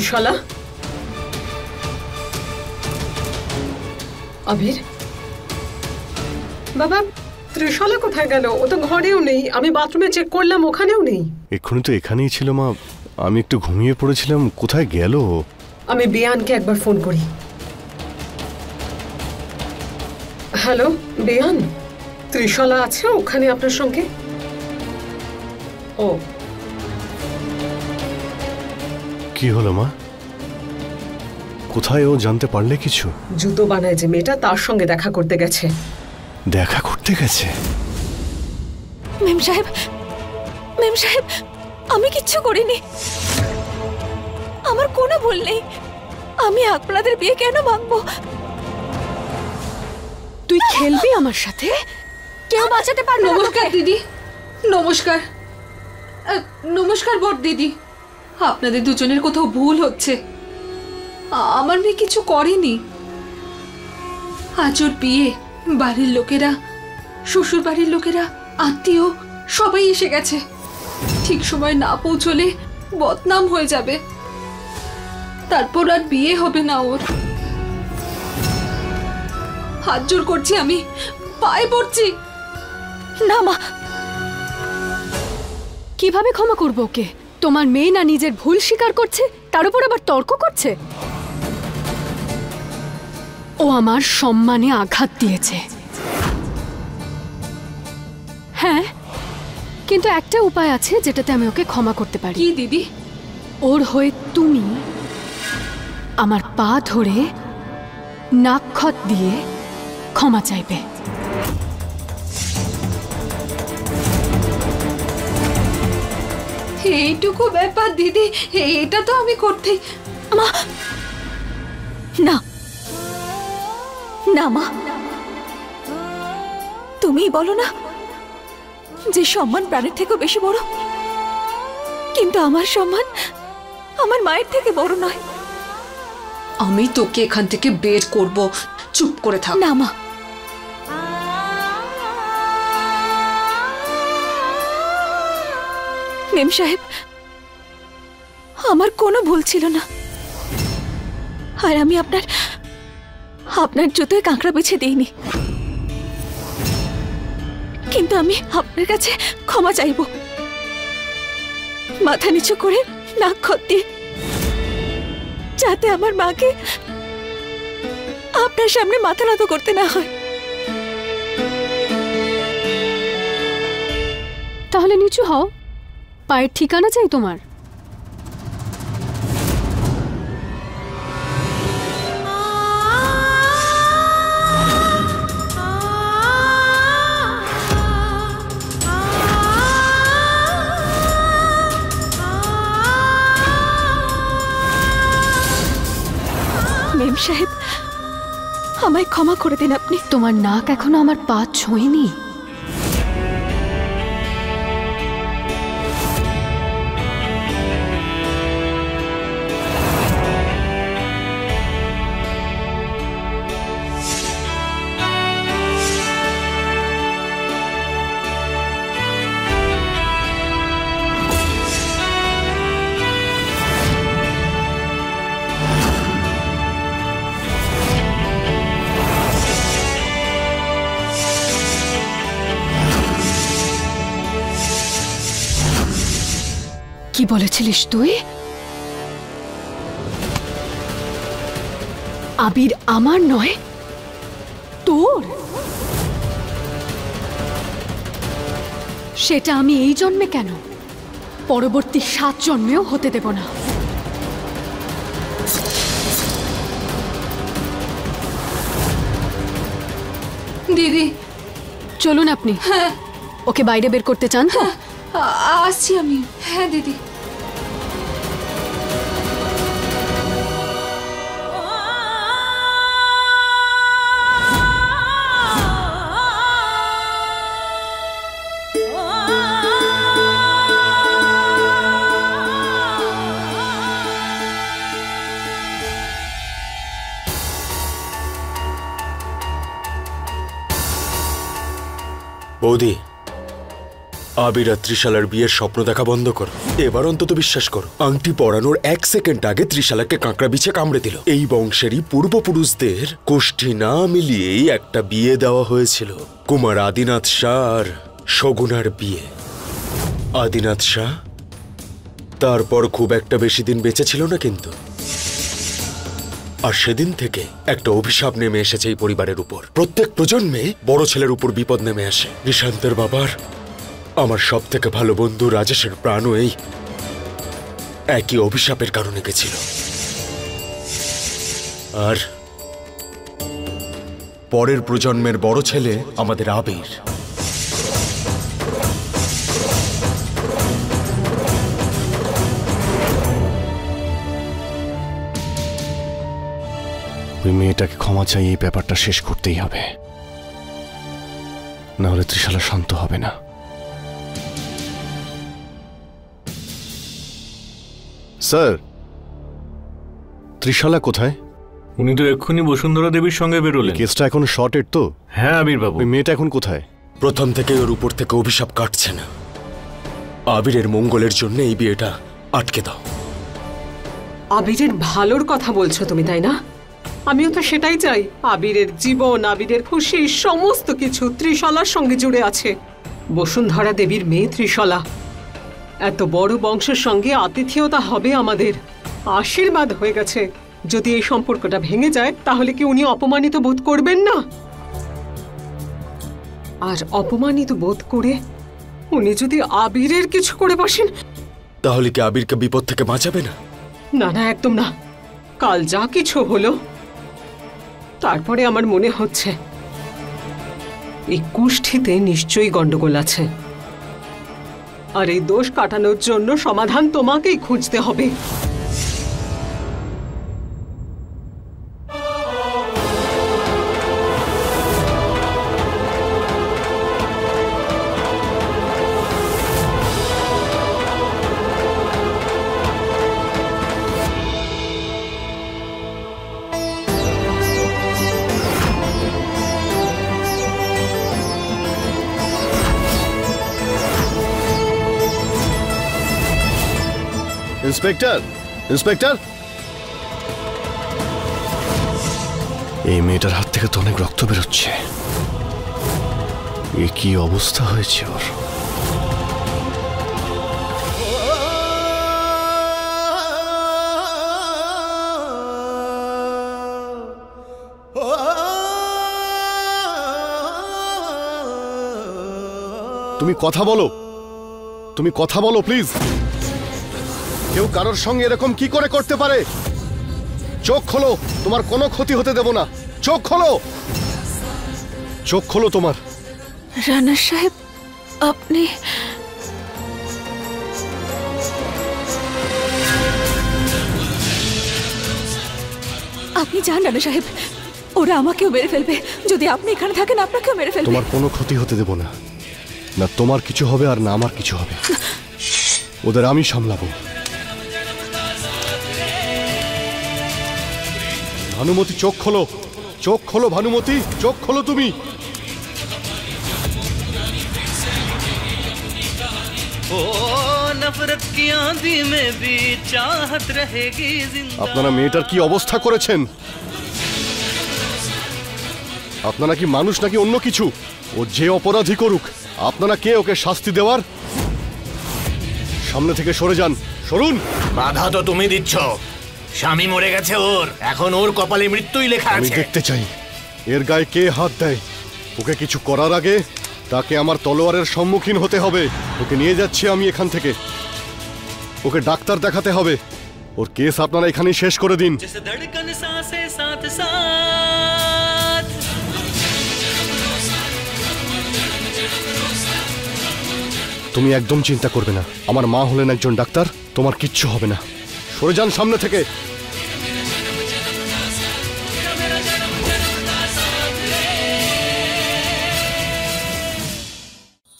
ত্রিশালা, আবির বাবা, ত্রিশালা কোথায় গেল? ও তো ঘরেও নেই, আমি বাথরুমে চেক করলাম, ওখানেও নেই। এক্ষুনি তো এখানেই ছিল মা, আমি একটু ঘুমিয়ে পড়েছিলাম, কোথায় গেল? আমি বেয়ানকে একবার ফোন করি। হ্যালো বেয়ান, ত্রিশালা আছে ওখানে আপনার সঙ্গে? ও কি হলো মা, কোথায় ও জানতে পারলে কিছু? জুতো বানায় যে মেয়েটা, তার সঙ্গে দেখা করতে গেছে। দেখা করতে গেছে? মেম সাহেব, মেম সাহেব, আমি কিচ্ছু করিনি, আমার কোনো ভুল নেই। আমি আপনাদের বিয়ে কেন ভাঙবো? তুই খেলবি আমার সাথে? কেউ বাঁচাতে পারবে না। নমস্কার দিদি, নমস্কার। নমস্কার বড় দিদি, আপনাদের দুজনের কোথাও ভুল হচ্ছে। আমার মেয়ে কিছু করেনি। আজ ওর বিয়ে, বাড়ির লোকেরা, শ্বশুর বাড়ির লোকেরা, আত্মীয় সবাই এসে গেছে। ঠিক সময় না পৌঁছলে বদনাম হয়ে যাবে, তারপর আর বিয়ে হবে না ওর। হাত জোর করছি, আমি পায়ে পড়ছি। না মা, কিভাবে ক্ষমা করবো ওকে? তোমার মেয়ে না নিজের ভুল স্বীকার করছে, তার উপর আবার তর্ক করছে। ও আমার সম্মানে আঘাত দিয়েছে। হ্যাঁ, কিন্তু একটা উপায় আছে যেটাতে আমি ওকে ক্ষমা করতে পারি। কি দিদি? ওর হয়ে তুমি আমার পা ধরে নাক্ষত দিয়ে ক্ষমা চাইবে। এইটুকু ব্যাপার দিদি, এটা তো আমি করতেই। মা না, না মা, তুমিই বলো না যে সম্মান প্রাণের থেকেও বেশি বড়, কিন্তু আমার সম্মান আমার মায়ের থেকে বড় নয়। আমি তোকে এখান থেকে বের করব, চুপ করে থাক। না মা, মেম সাহেব, আমার কোনো ভুল ছিল না, আর আমি আপনার জুতোয় কাঁকড়া বিছিয়ে দিইনি। কিন্তু আমি আপনার কাছে ক্ষমা চাইব, মাথা নিচু করে নাক খত দিয়ে, যাতে আমার মাকে আপনার সামনে মাথা নত করতে না হয়। তাহলে নিচু হও, পায়ের ঠিকানা চাই তোমার। মেম সাহেব, আমায় ক্ষমা করে দিন আপনি। তোমার নাক এখনো আমার পা ছোঁয়নি। কি বলেছিলিস তুই? আবির আমার নয়, তোর? সেটা আমি এই জন্মে কেন, পরবর্তী 7 জন্মেও হতে দেব না। দিদি চলুন আপনি। হ্যাঁ, ওকে বাইরে বের করতে চান তো? আসছি আমি। হ্যাঁ দিদি। বৌদি, আবির আর ত্রিশালার বিয়ের স্বপ্ন দেখা বন্ধ করো। এবার অন্তত বিশ্বাস করো, আংটি পরানোর 1 সেকেন্ড আগে ত্রিশালাকে কাঁকড়া বিছে কামড়ে দিল। এই বংশেরই পূর্বপুরুষদের কোষ্ঠী না মিলিয়েই একটা বিয়ে দেওয়া হয়েছিল, কুমার আদিনাথ শাহ আর শগুনার বিয়ে। আদিনাথ শাহ তারপর খুব একটা বেশি দিন বেঁচে ছিল না কিন্তু, আর সেদিন থেকে একটা অভিশাপ নেমে এসেছে এই পরিবারের উপর। প্রত্যেক প্রজন্মে বড় ছেলের উপর বিপদ নেমে আসে। নিশান্তের বাবার আমার সব থেকে ভালো বন্ধু রাজেশের প্রাণও এই একই অভিশাপের কারণে গেছিল। আর পরের প্রজন্মের বড় ছেলে আমাদের আবির। ওই মেয়েটাকে ক্ষমা চাই, এই ব্যাপারটা শেষ করতেই হবে, না হলে ত্রিশালা শান্ত হবে না। স্যার, ত্রিশালা কোথায়? উনি তো এক্ষুনি বসুন্ধরা দেবীর সঙ্গে বেরোলেন। কেসটা এখন শর্টেড তো? হ্যাঁ আবির বাবু। ওই মেয়েটা এখন কোথায়? প্রথম থেকে ওর উপর থেকে অভিশাপ কাটছে না। আবিরের মঙ্গলের জন্য এই বিয়েটা আটকে দাও। আবিরের ভালোর কথা বলছো তুমি, তাই না? আমিও তো সেটাই চাই। আবিরের জীবন, আবিরের খুশি, সমস্ত কিছু ত্রিশালার সঙ্গে জুড়ে আছে। বসুন্ধরা দেবীর মেয়ে ত্রিশালা, এত বড় বংশের সঙ্গে আতিথেয়তা হবে আমাদের, আশীর্বাদ হয়ে গেছে। যদি এই সম্পর্কটা ভেঙে যায় তাহলে কি উনি অপমানিত বোধ করবেন না? আর অপমানিত বোধ করে উনি যদি আবিরের কিছু করে বসেন, তাহলে কি আবিরকে বিপদ থেকে বাঁচাবে না? না না, একদম না। কাল যা কিছু হলো তারপরে আমার মনে হচ্ছে এই কুষ্ঠিতে নিশ্চয়ই গন্ডগোল আছে, আর এই দোষ কাটানোর জন্য সমাধান তোমাকেই খুঁজতে হবে। ইন্সপেক্টর, ইন্সপেক্টর, এই মেয়েটার হাত থেকে তো অনেক রক্ত বেরোচ্ছে। এ কি অবস্থা হয়েছে ওর? তুমি কথা বলো, তুমি কথা বলো প্লিজ। কেউ কারোর সঙ্গে এরকম কি করে করতে পারে? চোখ খোলো, তোমার কোনো ক্ষতি হতে দেব না। চোখ খোলো, চোখ খোলো তোমার। রানা সাহেব, আপনি আপনি যান রানা সাহেব, ওরা আমাকেও মেরে ফেলবে। যদি আপনি এখানে থাকেন আপনাকেও মেরে ফেলবে। তোমার কোনো ক্ষতি হতে দেব না, না তোমার কিছু হবে আর না আমার কিছু হবে। ওদের আমি সামলাবো। ভানুমতি, চোখ খোলো, চোখ খোলো ভানুমতি, চোখ খোলো তুমি। আপনারা মেয়েটার কি অবস্থা করেছেন? আপনারা কি মানুষ নাকি অন্য কিছু? ও যে অপরাধী করুক, আপনারা কে ওকে শাস্তি দেওয়ার? সামনে থেকে সরে যান, সরুন। বাধা তো তুমি দিচ্ছ। স্বামী মরে গেছে ওর, এখন ওর কপালে মৃত্যুই লেখা আমি আছে। দেখতে চাই এর গায়ে কে হাত দেয়। ওকে কিছু করার আগে তাকে আমার তলোয়ারের সম্মুখীন হতে হবে। ওকে নিয়ে যাচ্ছি আমি এখান থেকে। ওকে ডাক্তার দেখাতে হবে। ওর কেস আপনারা এখানেই শেষ করে দিন। তুমি একদম চিন্তা করবে না, আমার মা হলেন একজন ডাক্তার, তোমার কিচ্ছু হবে না। সরে যান সামনে থেকে।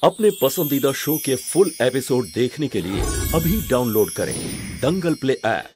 अपने पसंदीदा शो के फुल एपिसोड देखने के लिए अभी डाउनलोड करें दंगल प्ले ऐप।